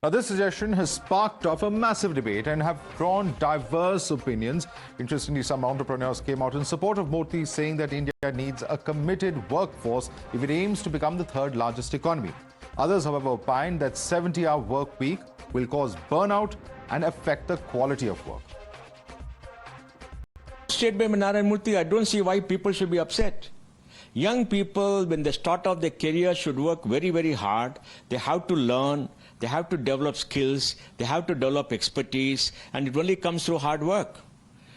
Now, this suggestion has sparked off a massive debate and have drawn diverse opinions. Interestingly, some entrepreneurs came out in support of Murthy, saying that India needs a committed workforce if it aims to become the third largest economy. Others, however, opine that 70-hour work week will cause burnout and affect the quality of work. Statement by Narayan Murthy, I don't see why people should be upset. Young people, when they start off their career, should work very, very hard. They have to learn, they have to develop skills, they have to develop expertise, and it only comes through hard work.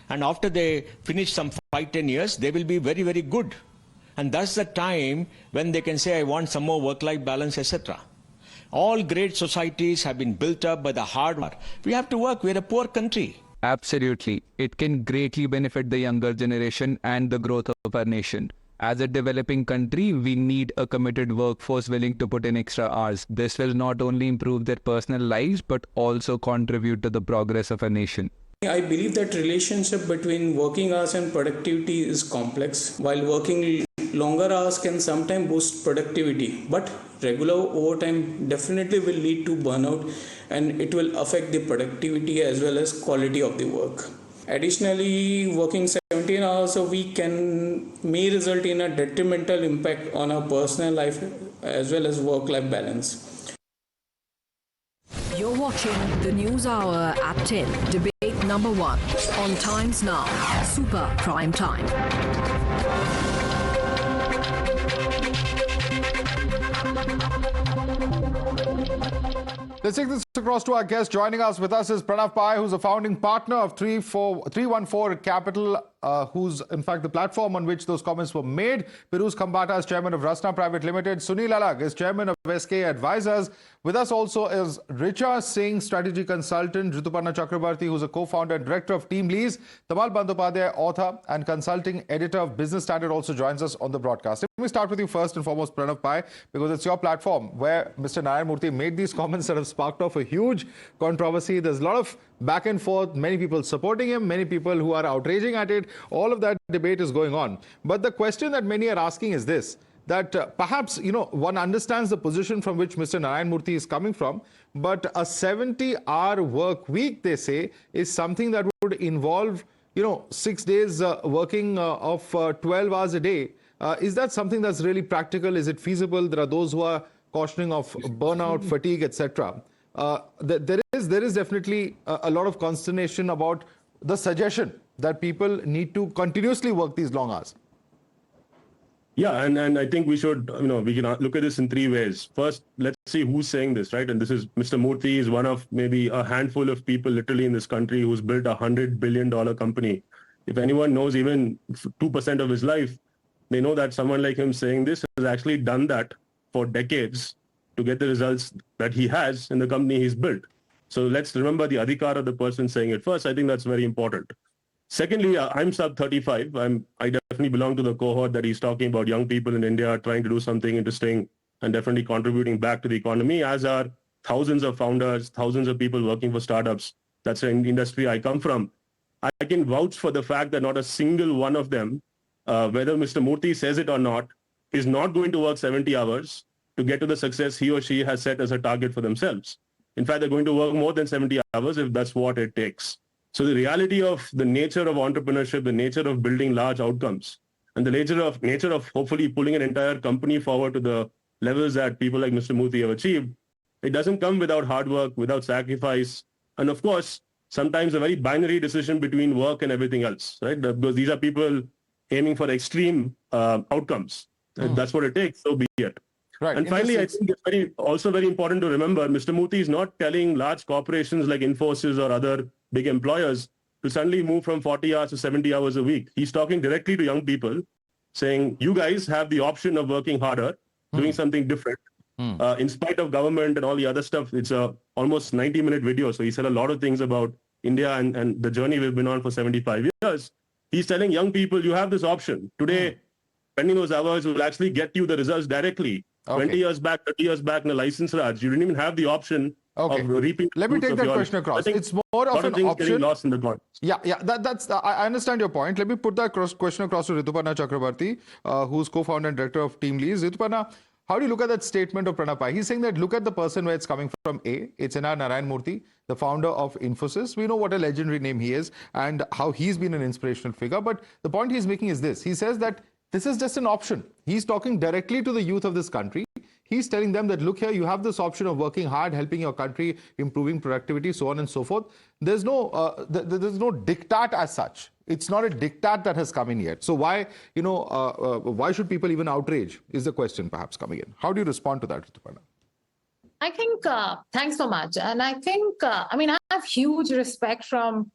And after they finish some 5-10 years, they will be very, very good. And that's the time when they can say, I want some more work-life balance, etc. All great societies have been built up by the hard work. We have to work. We're a poor country. Absolutely. It can greatly benefit the younger generation and the growth of our nation. As a developing country, we need a committed workforce willing to put in extra hours. This will not only improve their personal lives, but also contribute to the progress of a nation. I believe that relationship between working hours and productivity is complex. While working longer hours can sometimes boost productivity, but regular overtime definitely will lead to burnout, and it will affect the productivity as well as quality of the work. Additionally, working 17 hours a week may result in a detrimental impact on our personal life as well as work-life balance. You're watching the News Hour at 10, debate number 1 on Times Now, Super Prime Time. Let's take this across to our guest. Joining us with us is Pranav Pai, who's a founding partner of 314 Capital, who's in fact the platform on which those comments were made. Piruz Khambata is chairman of Rasna Private Limited. Sunil Alag is chairman of SK Advisors. With us also is Richa Singh, strategy consultant. Rituparna Chakrabarti, who's a co-founder and director of Team Lease. Tamal Bandyopadhyay, author and consulting editor of Business Standard, also joins us on the broadcast. Let me start with you first and foremost, Pranav Pai, because it's your platform where Mr. Narayan Murthy made these comments that have sparked off a huge controversy. There's a lot of back and forth, many people supporting him, many people who are outraging at it. All of that debate is going on. But the question that many are asking is this, that perhaps, one understands the position from which Mr. Narayan Murthy is coming from, but a 70-hour work week, they say, is something that would involve, 6 days working of 12 hours a day. Is that something that's really practical? Is it feasible? There are those who are cautioning of burnout, fatigue, etc. There is definitely a lot of consternation about the suggestion that people need to continuously work these long hours. Yeah, and I think we should, we can look at this in 3 ways. First, let's see who's saying this, right? And this is Mr. Murthy is one of maybe a handful of people literally in this country who's built a $100 billion company. If anyone knows even 2% of his life, they know that someone like him saying this has actually done that for decades to get the results that he has in the company he's built. So let's remember the adhikar of the person saying it first. I think that's very important. Secondly, I'm sub 35. I definitely belong to the cohort that he's talking about, young people in India trying to do something interesting and definitely contributing back to the economy, as are thousands of founders, thousands of people working for startups. That's an industry I come from. I can vouch for the fact that not a single one of them, whether Mr. Murthy says it or not, is not going to work 70 hours to get to the success he or she has set as a target for themselves. In fact, they're going to work more than 70 hours if that's what it takes. So the reality of the nature of entrepreneurship, the nature of building large outcomes, and the nature of hopefully pulling an entire company forward to the levels that people like Mr. Murthy have achieved, it doesn't come without hard work, without sacrifice, and of course, sometimes a very binary decision between work and everything else, right? Because these are people aiming for extreme outcomes. That's what it takes, so be it. Right. And finally, I think it's also very important to remember, Mr. Murthy is not telling large corporations like Infosys or other big employers to suddenly move from 40 hours to 70 hours a week. He's talking directly to young people, saying, you guys have the option of working harder, doing something different. In spite of government and all the other stuff, it's a almost 90-minute video. So he said a lot of things about India and the journey we've been on for 75 years. He's telling young people, you have this option. Today, spending those hours will actually get you the results directly. 20 years back, 30 years back in a license Raj, you didn't even have the option of reaping. Let me take that question across. It's more of an option. Lost in the context. I understand your point. Let me put that question across to Rituparna Chakrabarti, who's co-founder and director of Team Lease. Rituparna, How do you look at that statement of Pranav Pai? He's saying that look at the person where it's coming from. It's Narayan Murthy, the founder of Infosys. We know what a legendary name he is and how he's been an inspirational figure. But the point he's making is this. He says that this is just an option. He's talking directly to the youth of this country. He's telling them that, look here, you have this option of working hard, helping your country, improving productivity, so on and so forth. There's no diktat as such. It's not a diktat that has come in yet. So why, why should people even outrage is the question perhaps coming in. How do you respond to that, Pranav? I think, thanks so much. And I think, I have huge respect for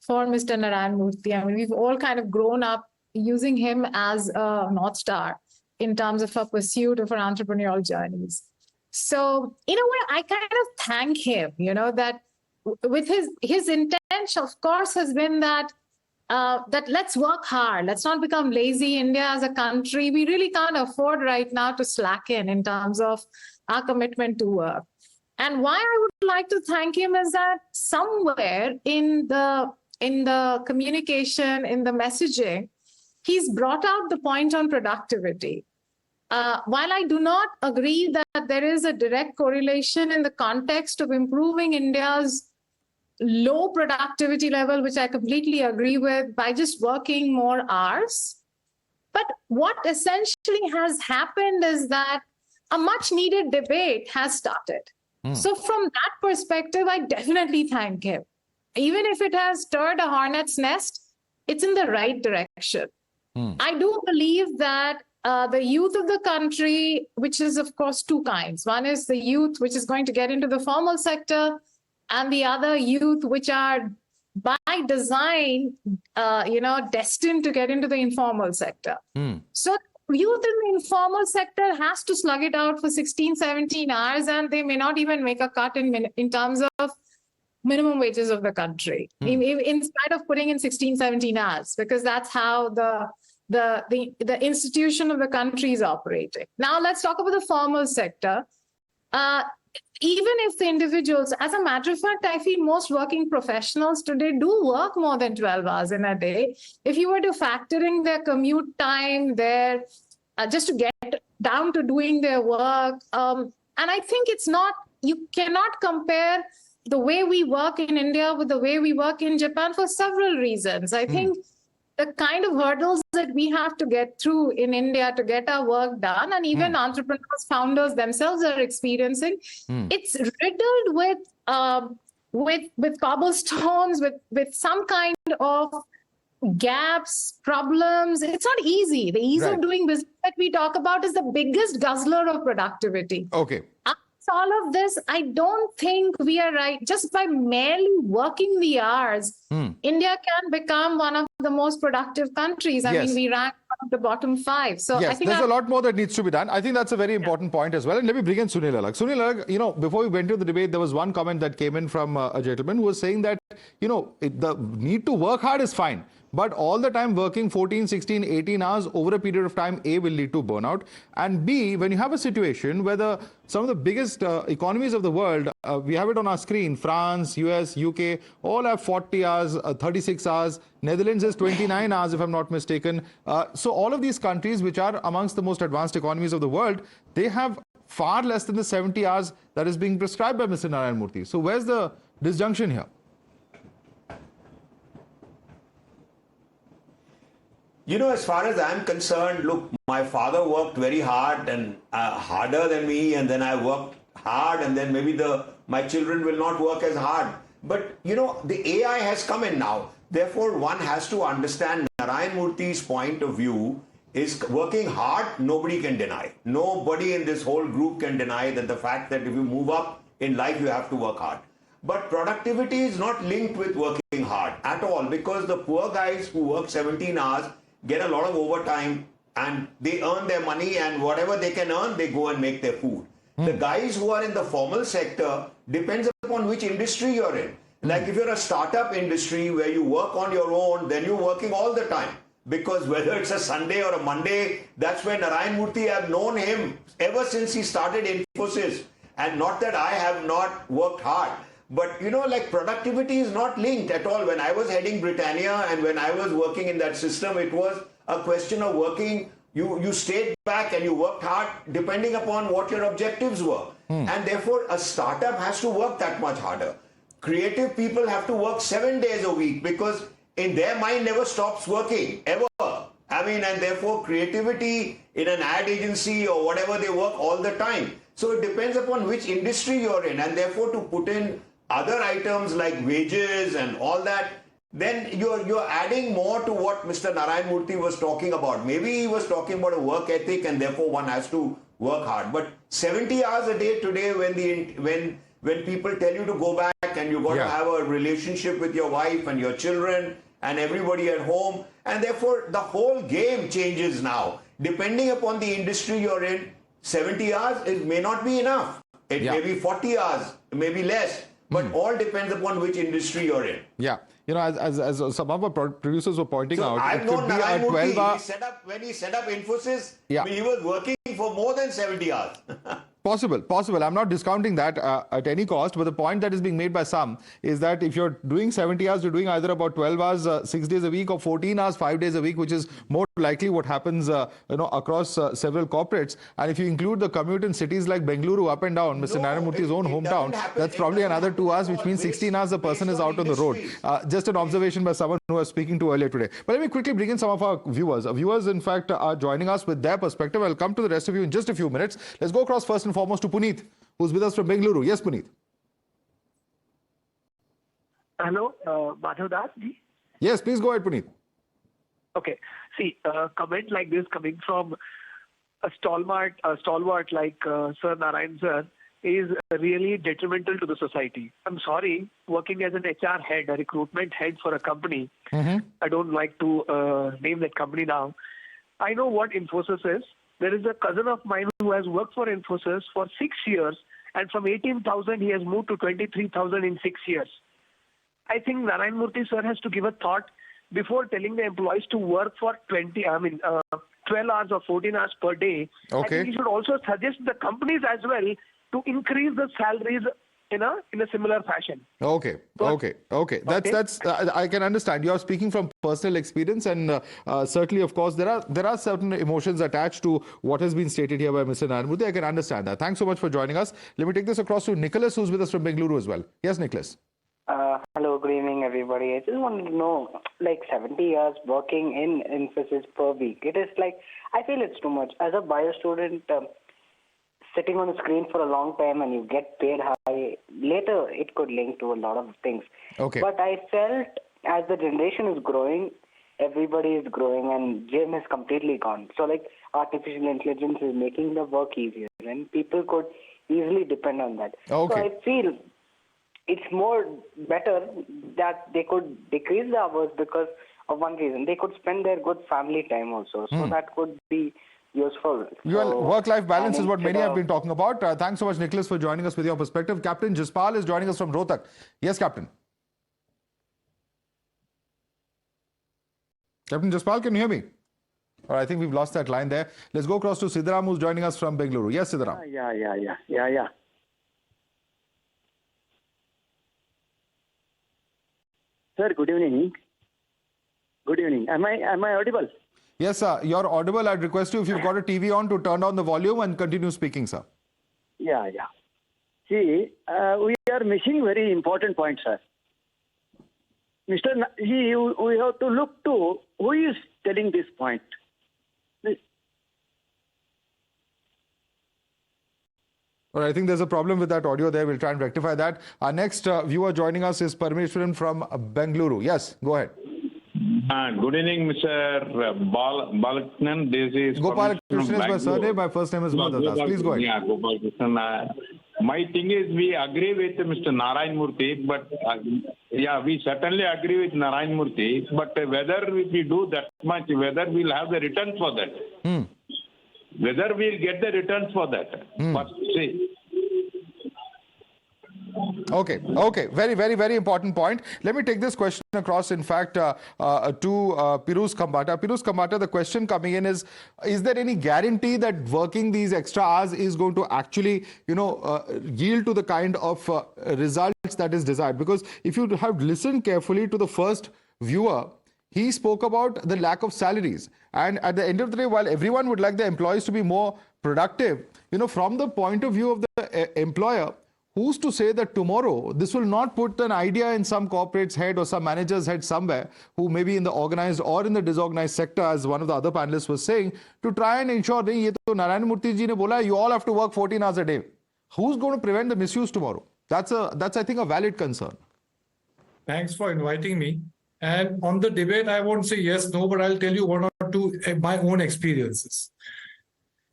Mr. Narayan Murthy. We've all kind of grown up using him as a North Star in terms of our pursuit of our entrepreneurial journeys. So, in a way, I kind of thank him, that with his intention, of course, has been that let's work hard. Let's not become lazy. India as a country, we really can't afford right now to slacken in terms of our commitment to work. And why I would like to thank him is that somewhere in the communication, in the messaging, he's brought out the point on productivity. While I do not agree that there is a direct correlation in the context of improving India's low productivity level, which I completely agree with, by just working more hours. But what essentially has happened is that a much needed debate has started. So from that perspective, I definitely thank him. Even if it has stirred a hornet's nest, it's in the right direction. I do believe that the youth of the country, which is, of course, two kinds. One is the youth which is going to get into the formal sector, and the other youth which are by design, destined to get into the informal sector. So youth in the informal sector has to slug it out for 16, 17 hours, and they may not even make a cut in terms of minimum wages of the country, in spite of putting in 16, 17 hours, because that's how the institution of the country is operating. Now, let's talk about the formal sector. Even if the individuals, as a matter of fact, I feel most working professionals today do work more than 12 hours in a day. If you were to factor in their commute time, just to get down to doing their work. And I think you cannot compare the way we work in India with the way we work in Japan for several reasons. I think the kind of hurdles that we have to get through in India to get our work done, and even entrepreneurs, founders themselves are experiencing, it's riddled with cobblestones, with some kind of gaps, problems. It's not easy. The ease of doing business that we talk about is the biggest guzzler of productivity. Okay. All of this, I don't think we are right. Just by merely working the hours, India can become one of the most productive countries. I mean, we rank one of the bottom 5. So yes, I think there's a lot more that needs to be done. I think that's a very important point as well. And let me bring in Sunil Alagh. Sunil Alagh, before we went to the debate, there was one comment that came in from a gentleman who was saying that, the need to work hard is fine. But all the time working 14, 16, 18 hours over a period of time, A, will lead to burnout. And B, when you have a situation where some of the biggest economies of the world, we have it on our screen, France, US, UK, all have 40 hours, 36 hours. Netherlands is 29 hours, if I'm not mistaken. So all of these countries, which are amongst the most advanced economies of the world, they have far less than the 70 hours that is being prescribed by Mr. Narayan Murthy. So where's the disjunction here? As far as I'm concerned, look, my father worked very hard and harder than me, and then I worked hard, and then maybe my children will not work as hard. But, the AI has come in now. Therefore, one has to understand Narayan Murthy's point of view is working hard, nobody can deny. Nobody in this whole group can deny that the fact that if you move up in life, you have to work hard. But productivity is not linked with working hard at all, because the poor guys who work 17 hours get a lot of overtime and they earn their money, and whatever they can earn, they go and make their food. The guys who are in the formal sector, depends upon which industry you're in. Like if you're a startup industry where you work on your own, then you're working all the time. Because whether it's a Sunday or a Monday, that's where Narayan Murthy, I've known him ever since he started Infosys. And not that I have not worked hard. But, productivity is not linked at all. When I was heading Britannia and when I was working in that system, it was a question of working You stayed back and you worked hard depending upon what your objectives were. And therefore, a startup has to work that much harder. Creative people have to work 7 days a week because in their mind never stops working, ever. I mean, and therefore creativity in an ad agency or whatever, they work all the time. So it depends upon which industry you're in, and therefore to put in other items like wages and all that, then you're adding more to what Mr. Narayan Murthy was talking about. Maybe he was talking about a work ethic and therefore one has to work hard. But 70 hours a day today, when people tell you to go back and you got to have a relationship with your wife and your children and everybody at home, and therefore the whole game changes now. Depending upon the industry you're in, 70 hours may not be enough. It may be 40 hours, maybe less, but all depends upon which industry you're in. Yeah. You know, as some of our producers were pointing out, I've it could known be a Narayan 12-hour... Murthy. When he set up Infosys, he was working for more than 70 hours. Possible. I'm not discounting that at any cost, but the point that is being made by some is that if you're doing 70 hours, you're doing either about 12 hours, 6 days a week, or 14 hours, 5 days a week, which is more likely what happens, across several corporates. And if you include the commute in cities like Bengaluru up and down, Mr. Narayan Murthy's own hometown, that's probably another 2 hours, which means 16 hours a person is out on the road. Just an observation by someone who I was speaking to earlier today. But let me quickly bring in some of our viewers. Our viewers, in fact, are joining us with their perspective. I'll come to the rest of you in just a few minutes. Let's go across first and foremost to Puneet, who's with us from Bengaluru. Yes, Puneet. Hello, Madhav Das ji. Yes, please go ahead, Puneet. Okay. See, a comment like this coming from a stalwart like Sir Narayan sir is really detrimental to the society. I'm sorry, working as an HR head, a recruitment head for a company, I don't like to name that company now. I know what Infosys is. There is a cousin of mine who has worked for Infosys for 6 years, and from 18,000 he has moved to 23,000 in 6 years. I think Narayan Murthy sir has to give a thought before telling the employees to work for 12 hours or 14 hours per day. Okay. I think he should also suggest the companies as well to increase the salaries in a similar fashion. Okay. That's I can understand. You are speaking from personal experience, and certainly, of course, there are certain emotions attached to what has been stated here by Mr. Narayan Murthy. I can understand that. Thanks so much for joining us. Let me take this across to Nicholas, who's with us from Bengaluru as well. Yes, Nicholas. Hello, good evening, everybody. I just wanted to know, like 70 hours working in Infosys per week. It is like, I feel it's too much. As a bio student, sitting on the screen for a long time and you get paid high, later it could link to a lot of things. Okay. But I felt as the generation is growing, everybody is growing and gym is completely gone. So like artificial intelligence is making the work easier and people could easily depend on that. Okay. So I feel it's more better that they could decrease the hours because of one reason. They could spend their good family time also. So that could be useful. Work-life balance is what many have been talking about. Thanks so much, Nicholas, for joining us with your perspective. Captain Jaspal is joining us from Rohtak. Yes, Captain. Captain Jaspal, can you hear me? All right, I think we've lost that line there. Let's go across to Siddharam, who's joining us from Bengaluru. Yes, Siddharam. Yeah. Sir, good evening. Good evening. Am I audible? Yes, sir. You're audible. I'd request you, if you've got a TV on, to turn down the volume and continue speaking, sir. Yeah. See, we are missing very important point, sir. We have to look to who is telling this point. Well, I think there's a problem with that audio there. We'll try and rectify that. Our next viewer joining us is Parameshwaran from Bengaluru. Yes, go ahead. Good evening, Mr. Balakrishnan. This is Gopalakrishnan is my surname. My first name is Madhav. Please go ahead. Yeah, Gopalakrishnan. My thing is, we agree with Mr. Narayan Murthy, but we certainly agree with Narayan Murthy. But whether we do that much, whether we'll have the returns for that, whether we'll get the returns for that, first see. Okay. Very, very, very important point. Let me take this question across, in fact, to Piruz Khambata. Piruz Khambata, the question coming in is there any guarantee that working these extra hours is going to actually, yield to the kind of results that is desired? Because if you have listened carefully to the first viewer, he spoke about the lack of salaries. And at the end of the day, while everyone would like the employees to be more productive, from the point of view of the employer, who's to say that tomorrow this will not put an idea in some corporate's head or some manager's head somewhere who may be in the organized or in the disorganized sector, as one of the other panelists was saying, to try and ensure, ye to Narayan Murthy ji ne bola, you all have to work 14 hours a day. Who's going to prevent the misuse tomorrow? That's I think, a valid concern. Thanks for inviting me. And on the debate, I won't say yes, no, but I'll tell you one or two my own experiences.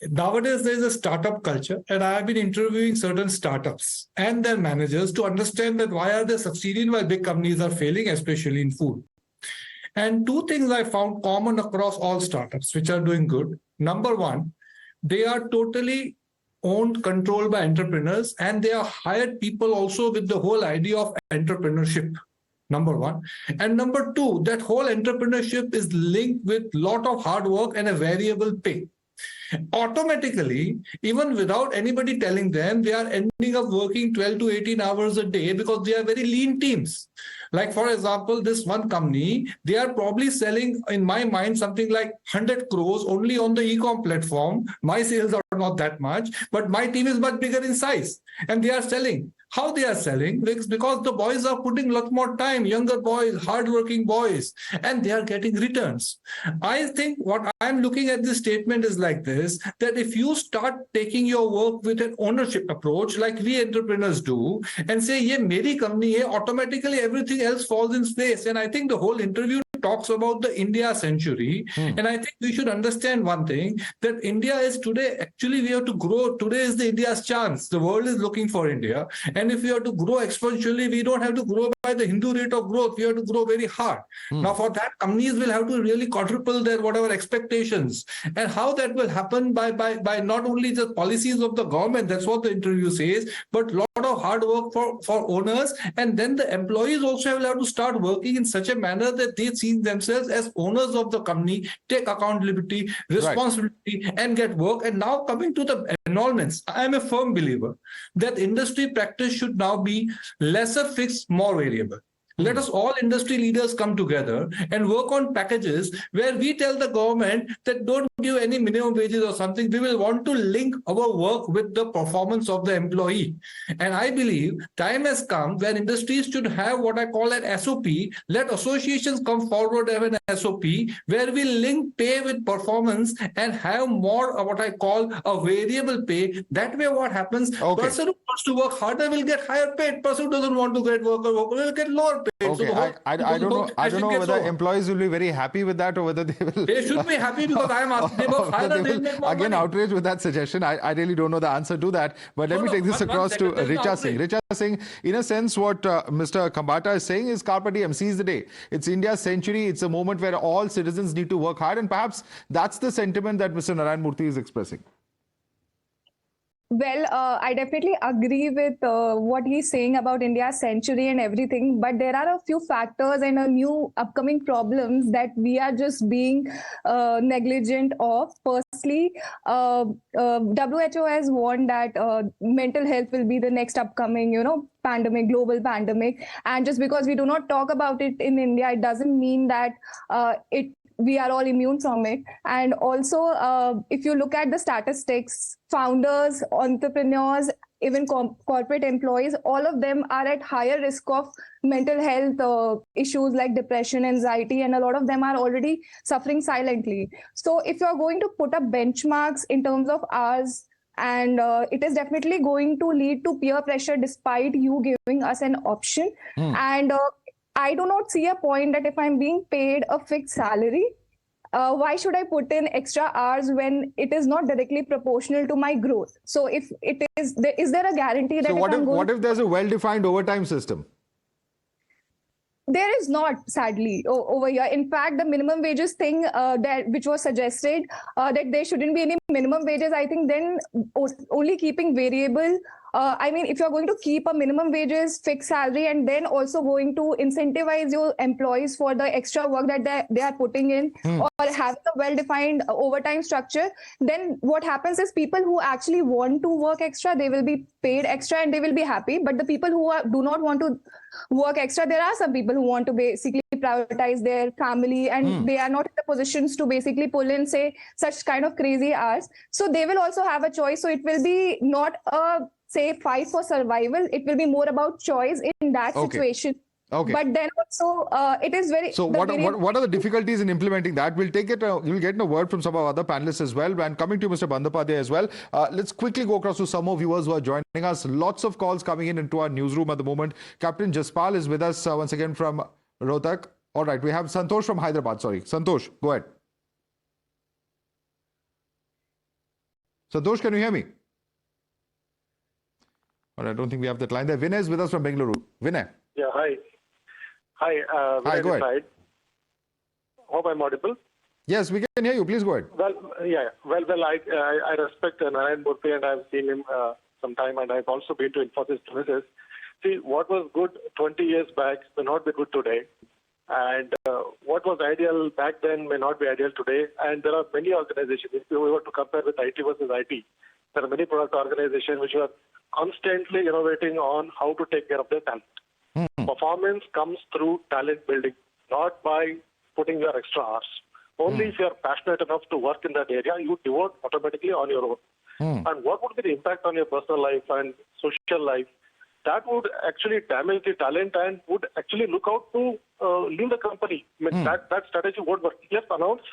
Nowadays, there is a startup culture, and I have been interviewing certain startups and their managers to understand that why are they succeeding while big companies are failing, especially in food. And two things I found common across all startups which are doing good. Number one, they are totally owned, controlled by entrepreneurs, and they are hired people also with the whole idea of entrepreneurship. Number one. And number two, that whole entrepreneurship is linked with a lot of hard work and a variable pay. Automatically, even without anybody telling them, they are ending up working 12 to 18 hours a day because they are very lean teams. Like, for example, this one company, they are probably selling, in my mind, something like 100 crores only on the e-com platform. My sales are not that much, but my team is much bigger in size. And they are selling. How they are selling? Because the boys are putting a lot more time, younger boys, hardworking boys, and they are getting returns. I think what I'm looking at this statement is like this, that if you start taking your work with an ownership approach, like we entrepreneurs do, and say, ye meri company hai, automatically everything else falls in place. And I think the whole interview talks about the India century. And I think we should understand one thing, that India is today, actually we have to grow. Today is the India's chance. The world is looking for India. And if we have to grow exponentially, we don't have to grow by the Hindu rate of growth. We have to grow very hard. Now for that, companies will have to really quadruple their whatever expectations. And how that will happen by not only the policies of the government, that's what the interview says, but a lot of hard work for owners. And then the employees also will have to start working in such a manner that they see themselves as owners of the company, take accountability, responsibility, and get work. And now coming to the enrollments, I am a firm believer that industry practice should now be lesser fixed, more variable. Let us all industry leaders come together and work on packages where we tell the government that don't give any minimum wages or something. We will want to link our work with the performance of the employee. And I believe time has come where industries should have what I call an SOP. Let associations come forward and have an SOP where we link pay with performance and have more of what I call a variable pay. That way what happens, person who wants to work harder will get higher paid. Person who doesn't want to get work will get lower paid. Okay, so I don't know whether employees will be very happy with that or whether they will. They should be happy because I am asking. They work harder. They make more again, money. outraged with that suggestion. I really don't know the answer to that. But let me take this across to Richa Singh. Richa Singh, in a sense, what Mr. Khambata is saying is Carpe Diem, seize the day. It's India's century. It's a moment where all citizens need to work hard, and perhaps that's the sentiment that Mr. Narayan Murthy is expressing. Well, I definitely agree with what he's saying about India's century and everything, but there are a few factors and a new upcoming problems that we are just being negligent of. Firstly, WHO has warned that mental health will be the next upcoming, pandemic, global pandemic. And just because we do not talk about it in India, it doesn't mean that we are all immune from it. And also, if you look at the statistics, founders, entrepreneurs, even corporate employees, all of them are at higher risk of mental health issues like depression, anxiety, and a lot of them are already suffering silently. So if you're going to put up benchmarks in terms of hours, and it is definitely going to lead to peer pressure despite you giving us an option. And I do not see a point that if I'm being paid a fixed salary, why should I put in extra hours when it is not directly proportional to my growth? So if it is there a guarantee that what if there's a well-defined overtime system? There is not, sadly, over here. In fact, the minimum wages thing which was suggested, that there shouldn't be any minimum wages, I think then only keeping variable. If you're going to keep a minimum wages, fixed salary, and then also going to incentivize your employees for the extra work that they are putting in, or having a well-defined overtime structure, then what happens is people who actually want to work extra, they will be paid extra and they will be happy. But the people who do not want to work extra, there are some people who want to basically prioritize their family, and they are not in the positions to basically pull in, say, such kind of crazy hours. So they will also have a choice. So it will be not a, say, fight for survival. It will be more about choice in that situation. Okay. But then also, it is very... So what are the difficulties in implementing that? We'll take it. We'll get a word from some of our other panelists as well. And coming to Mr. Bandyopadhyay as well. Let's quickly go across to some more viewers who are joining us. Lots of calls coming into our newsroom at the moment. Captain Jaspal is with us once again from Rohtak. All right. We have Santosh from Hyderabad. Sorry. Santosh, go ahead. Santosh, can you hear me? All right. I don't think we have that line there. Vinay is with us from Bengaluru. Vinay. Yeah, hi. Hi, go ahead. Hope I'm audible. Yes, we can hear you. Please go ahead. Well, I respect Narayan Murthy, and I've seen him some time, and I've also been to Infosys premises. See, what was good 20 years back may not be good today, and what was ideal back then may not be ideal today. And there are many organizations. If we were to compare with IT versus IT, there are many product organizations which are constantly innovating on how to take care of their talent. Performance comes through talent building, not by putting your extra hours. Only if you are passionate enough to work in that area, you devote automatically on your own. And what would be the impact on your personal life and social life? That would actually damage the talent and would actually look out to leave the company. I mean, that strategy won't work. Yes, announce.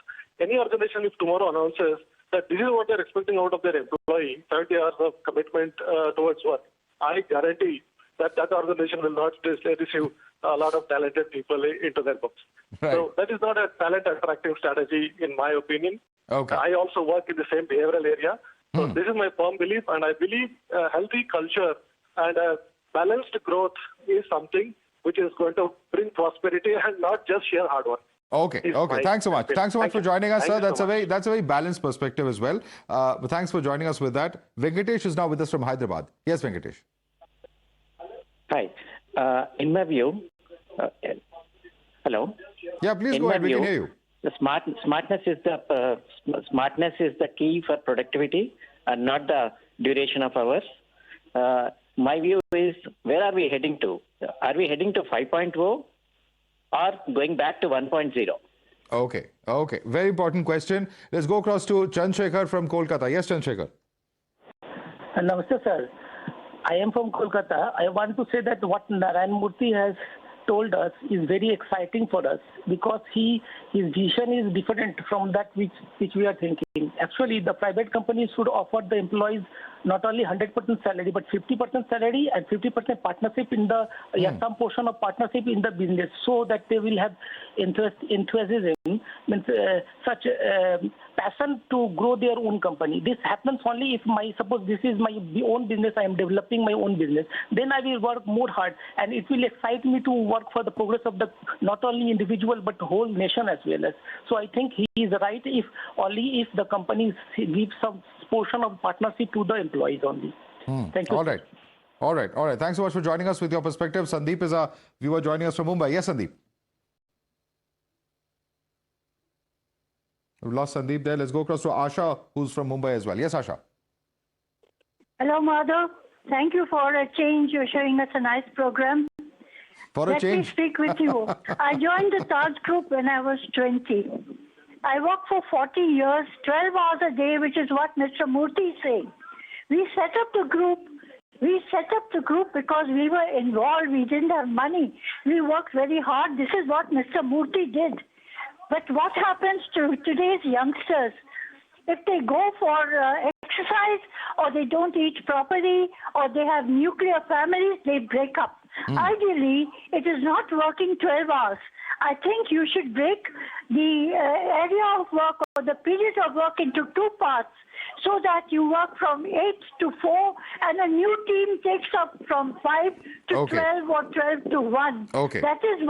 Any organization, if tomorrow announces that this is what they're expecting out of their employee, 30 hours of commitment towards work, I guarantee that organization will not receive a lot of talented people into their books. Right. So that is not a talent attracting strategy, in my opinion. Okay. I also work in the same behavioral area. So this is my firm belief, and I believe a healthy culture and a balanced growth is something which is going to bring prosperity and not just sheer hard work. Okay. Thanks so much. Thanks so much for joining us, sir. That's a very balanced perspective as well. But thanks for joining us with that. Venkatesh is now with us from Hyderabad. Yes, Venkatesh. Hi. In my view, hello. Yeah, please go ahead. We can hear you. The smartness is the key for productivity, and not the duration of hours. My view is, where are we heading to? Are we heading to 5.0 or going back to 1.0? Okay. Very important question. Let's go across to Chandrasekhar from Kolkata. Yes, Chandrasekhar. Namaste, sir. I am from Kolkata. I want to say that what Narayan Murthy has told us is very exciting for us, because his vision is different from that which we are thinking. Actually, the private companies should offer the employees not only 100% salary, but 50% salary and 50% partnership in the some portion of partnership in the business, so that they will have enthusiasm, such passion to grow their own company. This happens only if suppose this is my own business, I am developing my own business, then I will work more hard, and it will excite me to work for the progress of the not only individual but the whole nation as well as. So I think he is right if the companies give some portion of partnership to the employees only. Thank you. All right. Thanks so much for joining us with your perspective. Sandeep is a viewer joining us from Mumbai. Yes, Sandeep. We've lost Sandeep there. Let's go across to Asha, who's from Mumbai as well. Yes, Asha. Hello, Madhav. Thank you for a change. You're showing us a nice program. Let me speak with you. I joined the Taj Group when I was 20. I worked for 40 years, 12 hours a day, which is what Mr. Murthy is saying. We set up the group because we were involved. We didn't have money. We worked very hard. This is what Mr. Murthy did. But what happens to today's youngsters? If they go for exercise, or they don't eat properly, or they have nuclear families, they break up. Ideally, it is not working 12 hours. I think you should break the area of work or the period of work into two parts, so that you work from 8 to 4 and a new team takes up from 5 to 12 or 12 to 1. That is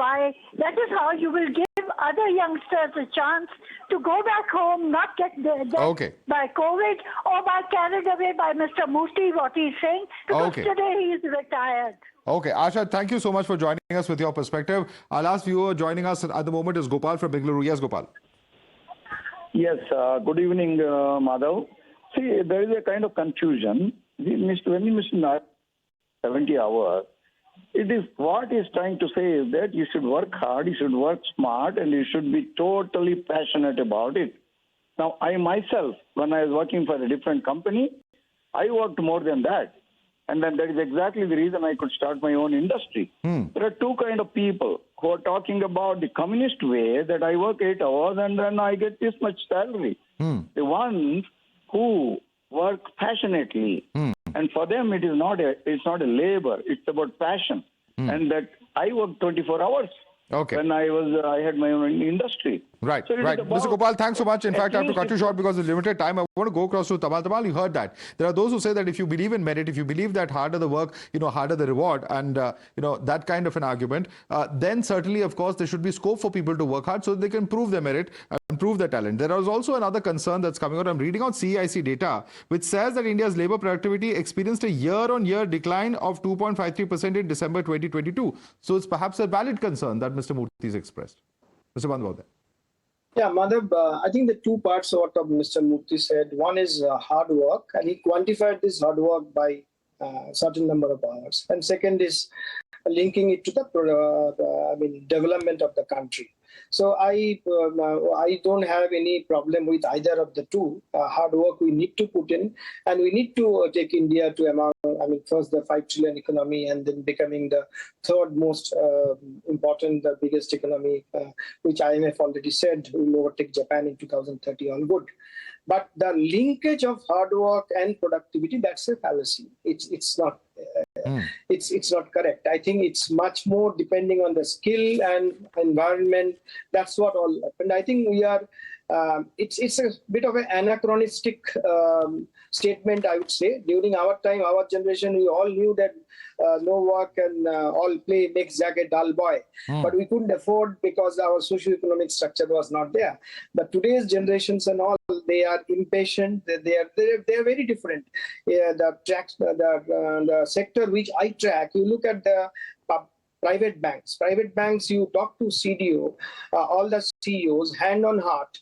how you will give other youngsters a chance to go back home, not get dead by COVID or by carried away by Mr. Murthy, what he's saying, because today he is retired. Okay, Asha, thank you so much for joining us with your perspective. Our last viewer joining us at the moment is Gopal from Bengaluru. Yes, Gopal. Yes, good evening, Madhav. See, there is a kind of confusion. When Mr. Narayan 70 hours, it is what he's trying to say is that you should work hard, you should work smart, and you should be totally passionate about it. Now, I myself, when I was working for a different company, I worked more than that. And then that is exactly the reason I could start my own industry. There are two kind of people who are talking about the communist way that I work 8 hours and then I get this much salary. The ones who work passionately, and for them it's not a labor, it's about passion. And that I work 24 hours. Okay. When I had my own industry. Right, So it is right. about- Mr. Gopal, thanks so much. In fact, I have to cut you short because of limited time. I want to go across to Tamal. Tamal, you heard that. There are those who say that if you believe in merit, if you believe that harder the work, harder the reward, and, that kind of an argument, then certainly, of course, there should be scope for people to work hard so that they can prove their merit and prove their talent. There is also another concern that's coming out. I'm reading out CEIC data, which says that India's labor productivity experienced a year-on-year decline of 2.53% in December 2022. So it's perhaps a valid concern that Mr. Murthy has expressed. Mr. Bandhavde. Yeah, Madhav, I think the two parts of what Mr. Murthy said. One is hard work, and he quantified this hard work by a certain number of hours. And second is linking it to the development of the country. So I don't have any problem with either of the two. Hard work we need to put in, and we need to take India to first the 5 trillion economy, and then becoming the third most important, the biggest economy, which IMF already said will overtake Japan in 2030 on good. But the linkage of hard work and productivity, that's a fallacy. It's not it's not correct. I think it's much more depending on the skill and environment. That's what all happened. I think we are it's a bit of an anachronistic statement, I would say. During our time, our generation, we all knew that no work and all play makes Jack a dull boy. But we couldn't afford because our socio-economic structure was not there. But today's generations and all, they are impatient. They are very different. The sector which I track, you look at the private banks. Private banks, you talk to CDO, all the CEOs, hand on heart.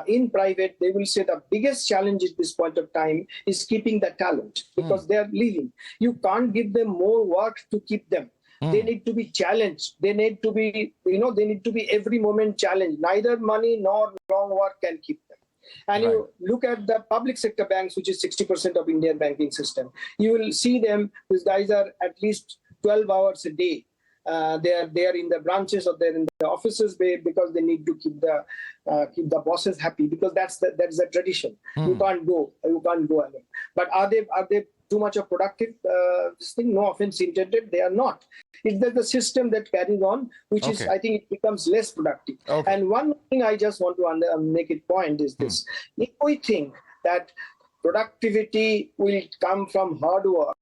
In private, they will say the biggest challenge at this point of time is keeping the talent because they are leaving. You can't give them more work to keep them. They need to be challenged. They need to be, they need to be every moment challenged. Neither money nor long work can keep them. And you look at the public sector banks, which is 60% of Indian banking system. You will see them, these guys are at least 12 hours a day. They are in the branches or they're in the offices because they need to keep the bosses happy because that's the tradition. You can't go alone. But are they too much of productive this thing? No offense intended, they are not. It's the system that carries on, which is, I think it becomes less productive. And one thing I just want to make it point is this. If we think that productivity will come from hard work,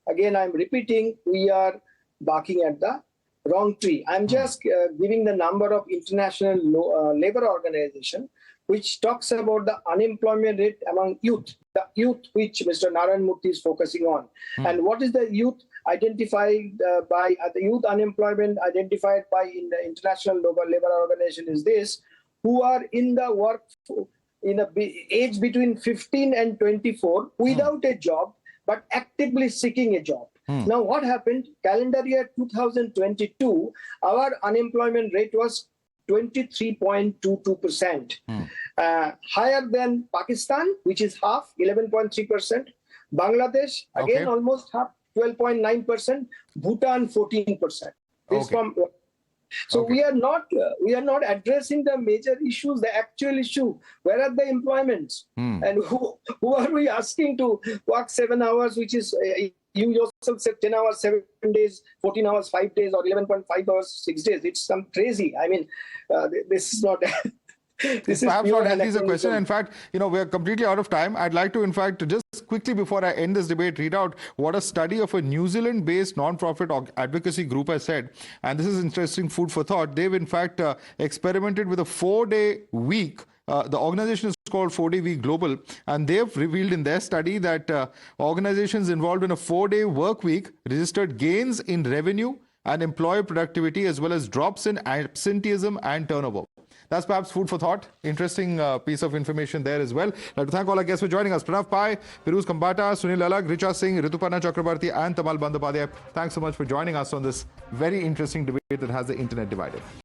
again, I'm repeating, we are barking at the wrong tree. I'm just giving the number of international labor organization, which talks about the unemployment rate among youth, the youth which Mr. Narayan Murthy is focusing on. And what is the youth identified by the youth unemployment identified by in the International Labor Organization is this, who are in the work in a age between 15 and 24 without a job, but actively seeking a job. Now, what happened? Calendar year 2022, our unemployment rate was 23.22%, higher than Pakistan, which is half, 11.3%. Bangladesh, again, almost half, 12.9%. Bhutan, 14%. This from. So we are not addressing the major issues, the actual issue. Where are the employments? And who are we asking to work 7 hours, which is you yourself said 10 hours, 7 days, 14 hours, 5 days, or 11.5 hours, 6 days. It's some crazy. I mean, this is not. This is perhaps not healthy as a question. In fact, we are completely out of time. I'd like to, in fact, just quickly before I end this debate, read out what a study of a New Zealand-based non-profit advocacy group has said. And this is interesting food for thought. They've, in fact, experimented with a 4-day week. The organization is called 4-Day Week Global, and they've revealed in their study that organizations involved in a 4-day work week registered gains in revenue and employee productivity as well as drops in absenteeism and turnover. that's perhaps food for thought. Interesting piece of information there as well. I'd like to thank all our guests for joining us. Pranav Pai, Piruz Kambata, Sunil Alag, Richa Singh, Rituparna Chakrabarti and Tamal Bandopadhyay. Thanks so much for joining us on this very interesting debate that has the internet divided.